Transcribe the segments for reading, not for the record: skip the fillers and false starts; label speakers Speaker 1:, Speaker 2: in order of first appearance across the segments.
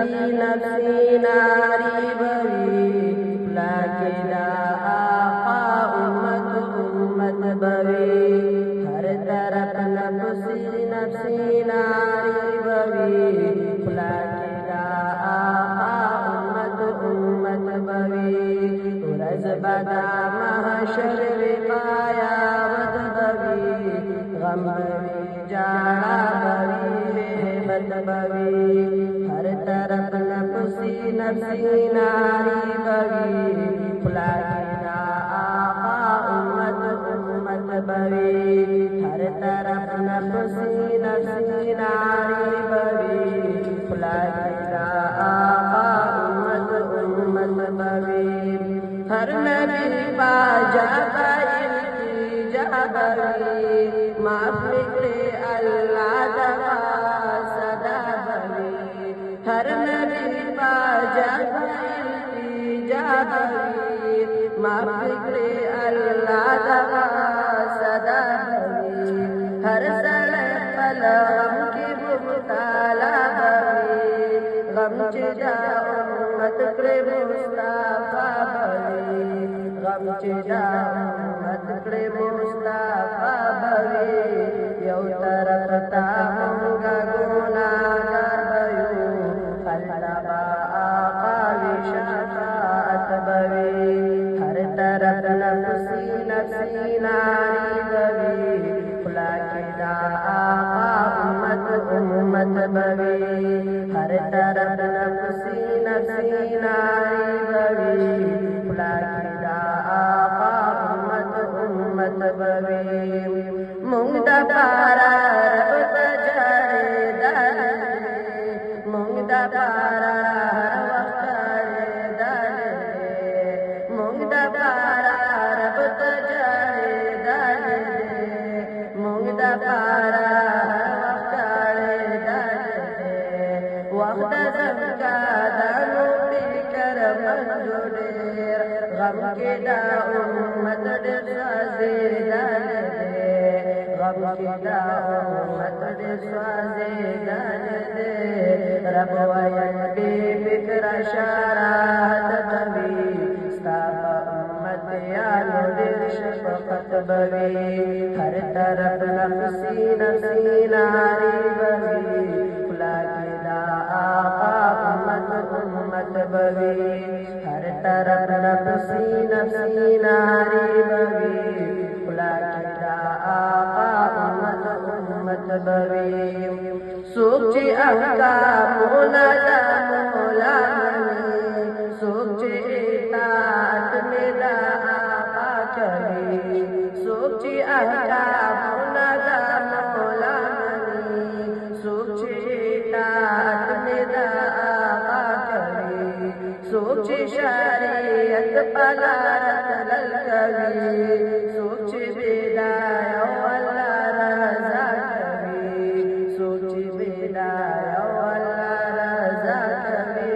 Speaker 1: नफसी नारी भवी लाकिला आका उम्मत उम्मत भवी हर तरफ नफसी नफसी नारी भवी लाकिला आका उम्मत उम्मत भवी रज बदा महशर विकायावत भवी गम भवी जाड़ा भवी रहमत भवी हर तरफ नफसी नफसी नारी भवी फुलाकिला आका उम्मत उम्मत भवी हर तरफ नफसी नफसी नारी भवी फुलाकिला आका उम्मत उम्मत भवी हर नबी बाजा इल्तिजा भवी माफ़ी करे अल्लाह दवा सदा भवी हर नबी बाजा इल्तिजा भवी माफ़ी करे अल्लाह दवा सदा भवी हर सड़क पल गम की मुबतला भवी गम चिजा उम्मत करे मुस्तफा भवी गम चिजा उम्मत करे मुस्तफा भवी यौ तरफ तामुंगा गुनाहगार भयू अल्लाह आका विशाफात भवी हर तरफ नफसी नफसी नारी भवी फुलाकिला आका उम्मत उम्मत भवी हर तरफ नफसी नफसी नारी भवी फुलाकिला आका उम्मत उम्मत भवी मुंगदा पारा रब तजाड़े दाले मुंगदा पारा हर वक्त दाले मुंगदा पारा रब तजाड़े दाले मुंगदा पारा हर वक्त दाले वक्त सबका दानो पीकर मंजूर गम के दा उम्मत साजे दाले गम के दा उम्मत साजे दाले रब वयदी फिक्र शरात भवी स्ताप उम्मत यानो दिल शफकत भवी हर तरफ नफसी नफसी नारी भवी फुलाकिला आका उम्मत उम्मत भवी हर तरफ नफसी नफसी नारी भवी फुलाकिला आका उम्मत उम्मत भवी सोचे अहकाम मोला मोला मनी सोचे इताअत मेरा आका कभी सोचे अहकाम मोला मोला मनी सोचे इताअत मेरा आका कभी सोचे शरीयत पलारत लल कभी सोचे बेदाय अल्लाह रज़ा कभी सोचे बेदाय अल्लाह रज़ा कभी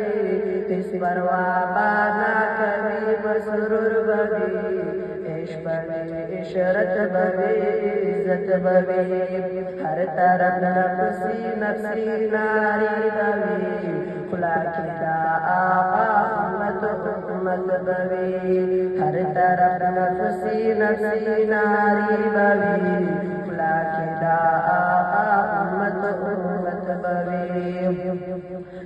Speaker 1: इस परवाह बाना कभी मसरूर भवी इश्क भवी इशरत भवी इज्जत भवी हर तरफ नफसी नफसी नारी भवी फुलाकिला आका उम्मत उम्मत भवी हर तरफ नफसी नफसी नारी भवी फुलाकिला आका उम्मत उम्मत भवी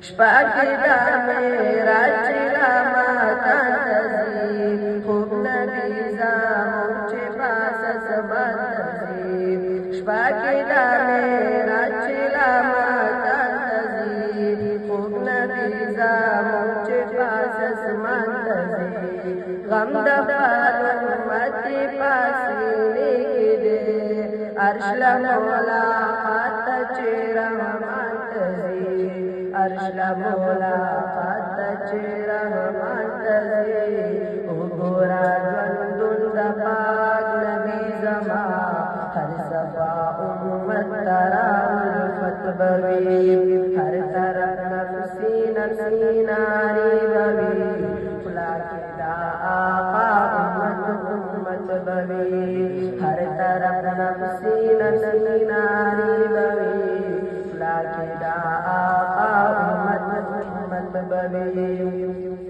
Speaker 1: शपाकिला मेरा चिला माता तजी खूब नबीजा मुझे पास सबतजी शपाकिला मेरा चिला माता तजी खूब नबीजा मुझे पास समतजी गम दफार उम्मती पासीने के दे अर्शला मौला खात चेरा मातजी अर्शला मौला खात चेरा मातजी गोरा गंदुल दपाक नबी जमा हर सफा उम्मत तरा उल्फत भवी हर तरफ नफसी नफसी नारी भवी फुलाकिला आका उम्मत उम्मत भवी हर तरफ नफसी नफसी नारी भवी फुलाकिला आका उम्मत قلب بوي